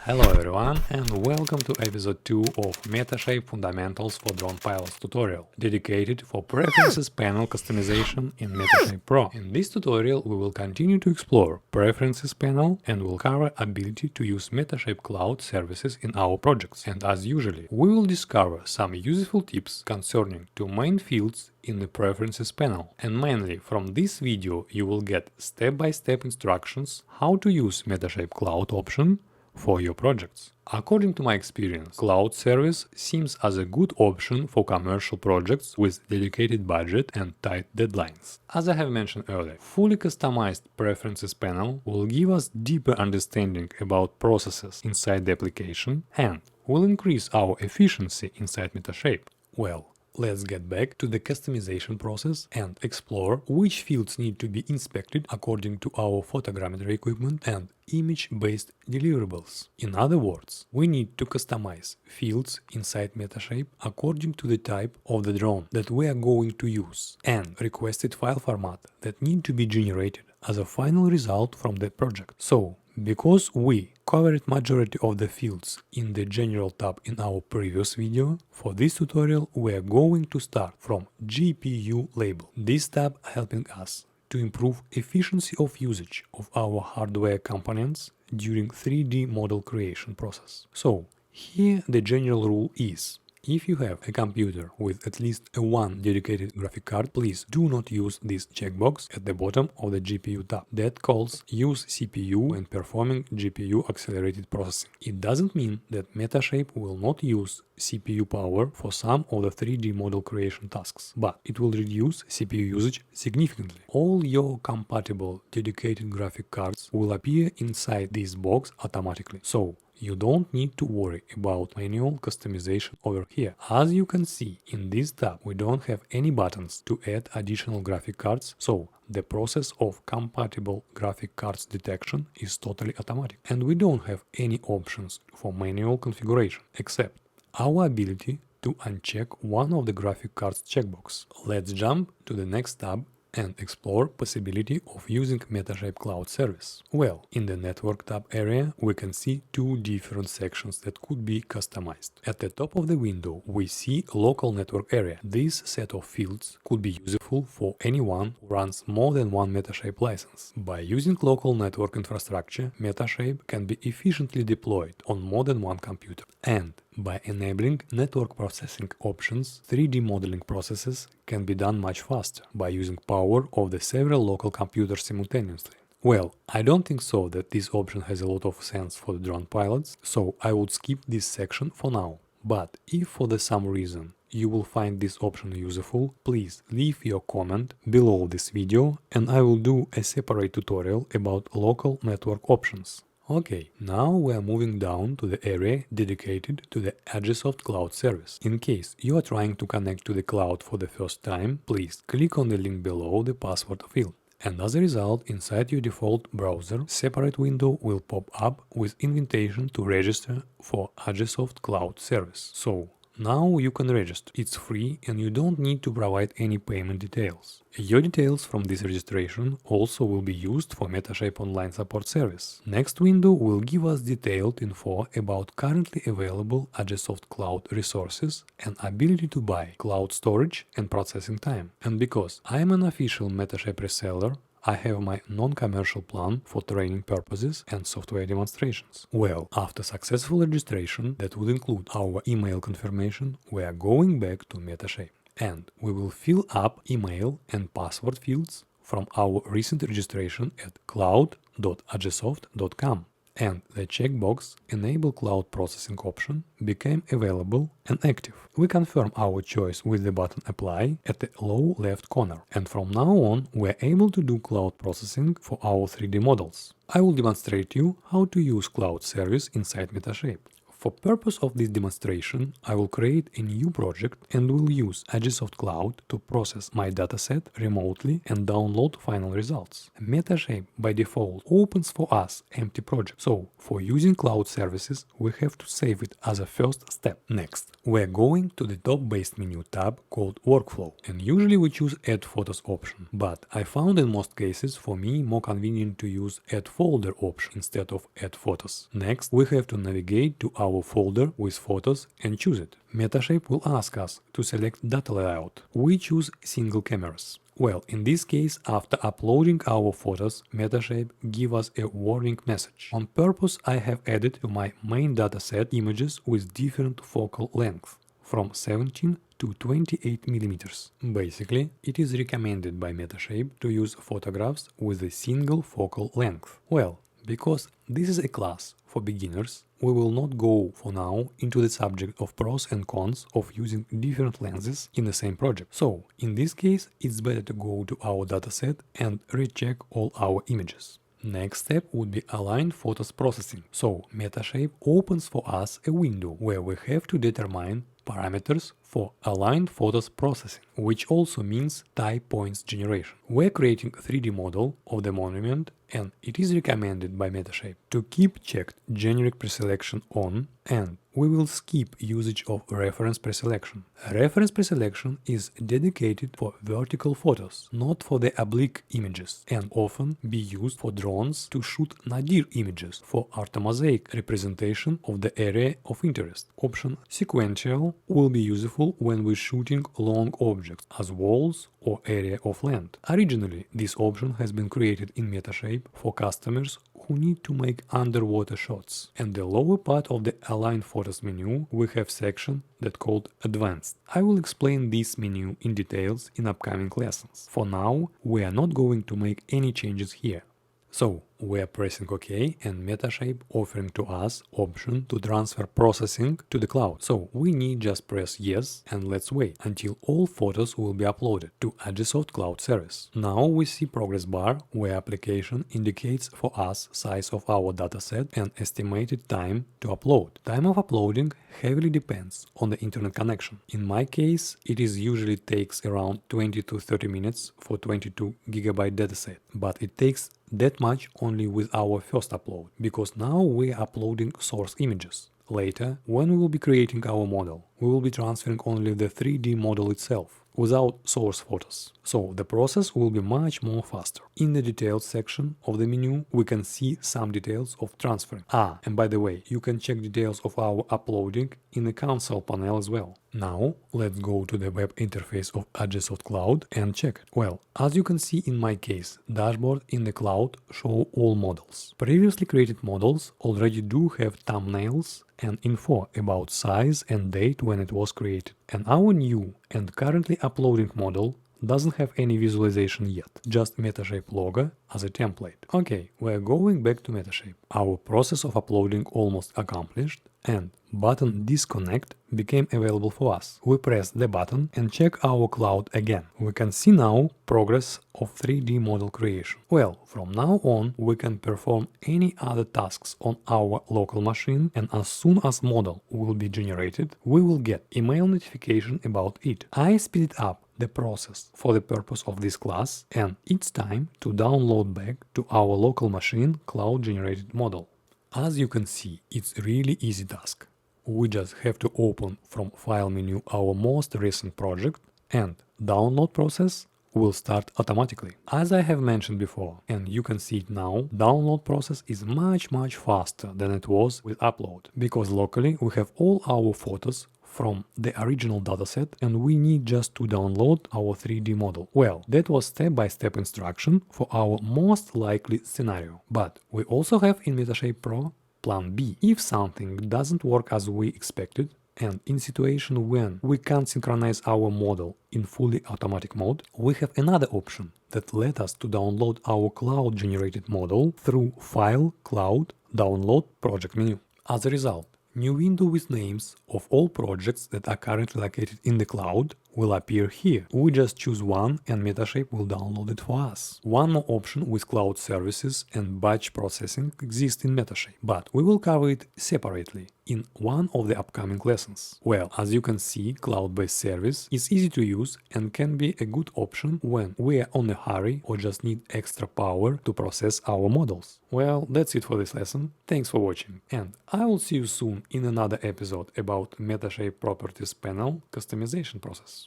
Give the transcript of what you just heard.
Hello everyone and welcome to episode 2 of Metashape Fundamentals for Drone Pilots tutorial, dedicated for Preferences panel customization in Metashape Pro. In this tutorial we will continue to explore Preferences panel and will cover ability to use Metashape Cloud services in our projects. And as usually, we will discover some useful tips concerning two main fields in the Preferences panel. And mainly from this video you will get step-by-step instructions how to use Metashape Cloud option for your projects. According to my experience, cloud service seems as a good option for commercial projects with dedicated budget and tight deadlines. As I have mentioned earlier, fully customized preferences panel will give us deeper understanding about processes inside the application and will increase our efficiency inside Metashape. Well, let's get back to the customization process and explore which fields need to be inspected according to our photogrammetry equipment and image-based deliverables. In other words, we need to customize fields inside Metashape according to the type of the drone that we are going to use and requested file format that need to be generated as a final result from the project. So, because we covered majority of the fields in the General tab in our previous video, for this tutorial we are going to start from GPU label. This tab helping us to improve efficiency of usage of our hardware components during 3D model creation process. So, here the general rule is: if you have a computer with at least one dedicated graphic card, please do not use this checkbox at the bottom of the GPU tab that calls Use CPU when performing GPU accelerated processing. It doesn't mean that Metashape will not use CPU power for some of the 3D model creation tasks, but it will reduce CPU usage significantly. All your compatible dedicated graphic cards will appear inside this box automatically. So, you don't need to worry about manual customization over here. As you can see, in this tab we don't have any buttons to add additional graphic cards, so the process of compatible graphic cards detection is totally automatic. And we don't have any options for manual configuration, except our ability to uncheck one of the graphic cards checkbox. Let's jump to the next tab and explore possibility of using Metashape Cloud service. Well, in the Network tab area we can see two different sections that could be customized. At the top of the window we see Local Network area. This set of fields could be useful for anyone who runs more than one Metashape license. By using local network infrastructure, Metashape can be efficiently deployed on more than one computer. And by enabling network processing options, 3D modeling processes can be done much faster by using power of the several local computers simultaneously. Well, I don't think so that this option has a lot of sense for the drone pilots, so I would skip this section for now. But if for some reason you will find this option useful, please leave your comment below this video and I will do a separate tutorial about local network options. Okay, now we are moving down to the area dedicated to the Agisoft Cloud service. In case you are trying to connect to the cloud for the first time, please click on the link below the password field. And as a result, inside your default browser, separate window will pop up with invitation to register for Agisoft Cloud service. So, now you can register. It's free and you don't need to provide any payment details. Your details from this registration also will be used for Metashape Online Support Service. Next window will give us detailed info about currently available Agisoft Cloud resources and ability to buy cloud storage and processing time. And because I am an official Metashape reseller, I have my non-commercial plan for training purposes and software demonstrations. Well, after successful registration that will include our email confirmation, we are going back to Metashape. And we will fill up email and password fields from our recent registration at cloud.agisoft.com. And the checkbox Enable Cloud Processing option became available and active. We confirm our choice with the button Apply at the low left corner. And from now on, we are able to do cloud processing for our 3D models. I will demonstrate you how to use cloud service inside Metashape. For purpose of this demonstration, I will create a new project and will use Agisoft Cloud to process my dataset remotely and download final results. Metashape by default opens for us empty project, so for using cloud services we have to save it as a first step. Next, we're going to the top-based menu tab called Workflow, and usually we choose Add Photos option, but I found in most cases for me more convenient to use Add Folder option instead of Add Photos. Next, we have to navigate to our folder with photos and choose it. Metashape will ask us to select data layout. We choose single cameras. Well, in this case, after uploading our photos, Metashape gives us a warning message. On purpose, I have added to my main dataset images with different focal length, from 17 to 28 millimeters. Basically, it is recommended by Metashape to use photographs with a single focal length. Well, because this is a class for beginners, we will not go for now into the subject of pros and cons of using different lenses in the same project. So, in this case, it's better to go to our dataset and recheck all our images. Next step would be Align Photos Processing. So, Metashape opens for us a window where we have to determine parameters for Aligned Photos Processing, which also means type points generation. We're creating a 3D model of the monument, and it is recommended by Metashape to keep checked generic preselection on, and we will skip usage of reference preselection. Reference preselection is dedicated for vertical photos, not for the oblique images, and often be used for drones to shoot nadir images for orthomosaic representation of the area of interest. Option Sequential will be useful when we're shooting long objects as walls or area of land. Originally, this option has been created in Metashape for customers who need to make underwater shots. And the lower part of the Align Photos menu, we have section that called Advanced. I will explain this menu in details in upcoming lessons. For now, we are not going to make any changes here. So, we are pressing OK, and Metashape offering to us option to transfer processing to the cloud. So we need just press yes and let's wait until all photos will be uploaded to Agisoft Cloud service. Now we see progress bar where application indicates for us size of our dataset and estimated time to upload. Time of uploading heavily depends on the internet connection. In my case, it is usually takes around 20 to 30 minutes for 22 GB dataset, but it takes that much only with our first upload, because now we are uploading source images. Later, when we will be creating our model, we will be transferring only the 3D model itself, without source photos. So the process will be much more faster. In the details section of the menu, we can see some details of transferring. And by the way, you can check details of our uploading in the console panel as well. Now, let's go to the web interface of Agisoft Cloud and check it. Well, as you can see in my case, dashboard in the cloud show all models. Previously created models already do have thumbnails and info about size and date when it was created. And our new and currently uploading model doesn't have any visualization yet, just Metashape logo as a template. Okay, we're going back to Metashape. Our process of uploading almost accomplished, and button disconnect became available for us. We press the button and check our cloud again. We can see now progress of 3D model creation. Well, from now on we can perform any other tasks on our local machine, and as soon as model will be generated, we will get email notification about it. I speeded up the process for the purpose of this class, and it's time to download back to our local machine cloud generated model. As you can see, it's really easy task. We just have to open from file menu our most recent project, and download process will start automatically. As I have mentioned before, and you can see it now, download process is much faster than it was with upload, because locally we have all our photos from the original dataset and we need just to download our 3D model. Well, that was step-by-step instruction for our most likely scenario. But we also have in Metashape Pro plan B. If something doesn't work as we expected, and in situation when we can't synchronize our model in fully automatic mode, we have another option that let us to download our cloud generated model through File, Cloud, Download, Project menu. As a result, new window with names of all projects that are currently located in the cloud will appear here. We just choose one and Metashape will download it for us. One more option with cloud services and batch processing exists in Metashape, but we will cover it separately in one of the upcoming lessons. Well, as you can see, cloud-based service is easy to use and can be a good option when we are on a hurry or just need extra power to process our models. Well, that's it for this lesson. Thanks for watching, and I will see you soon in another episode about Metashape properties panel customization process.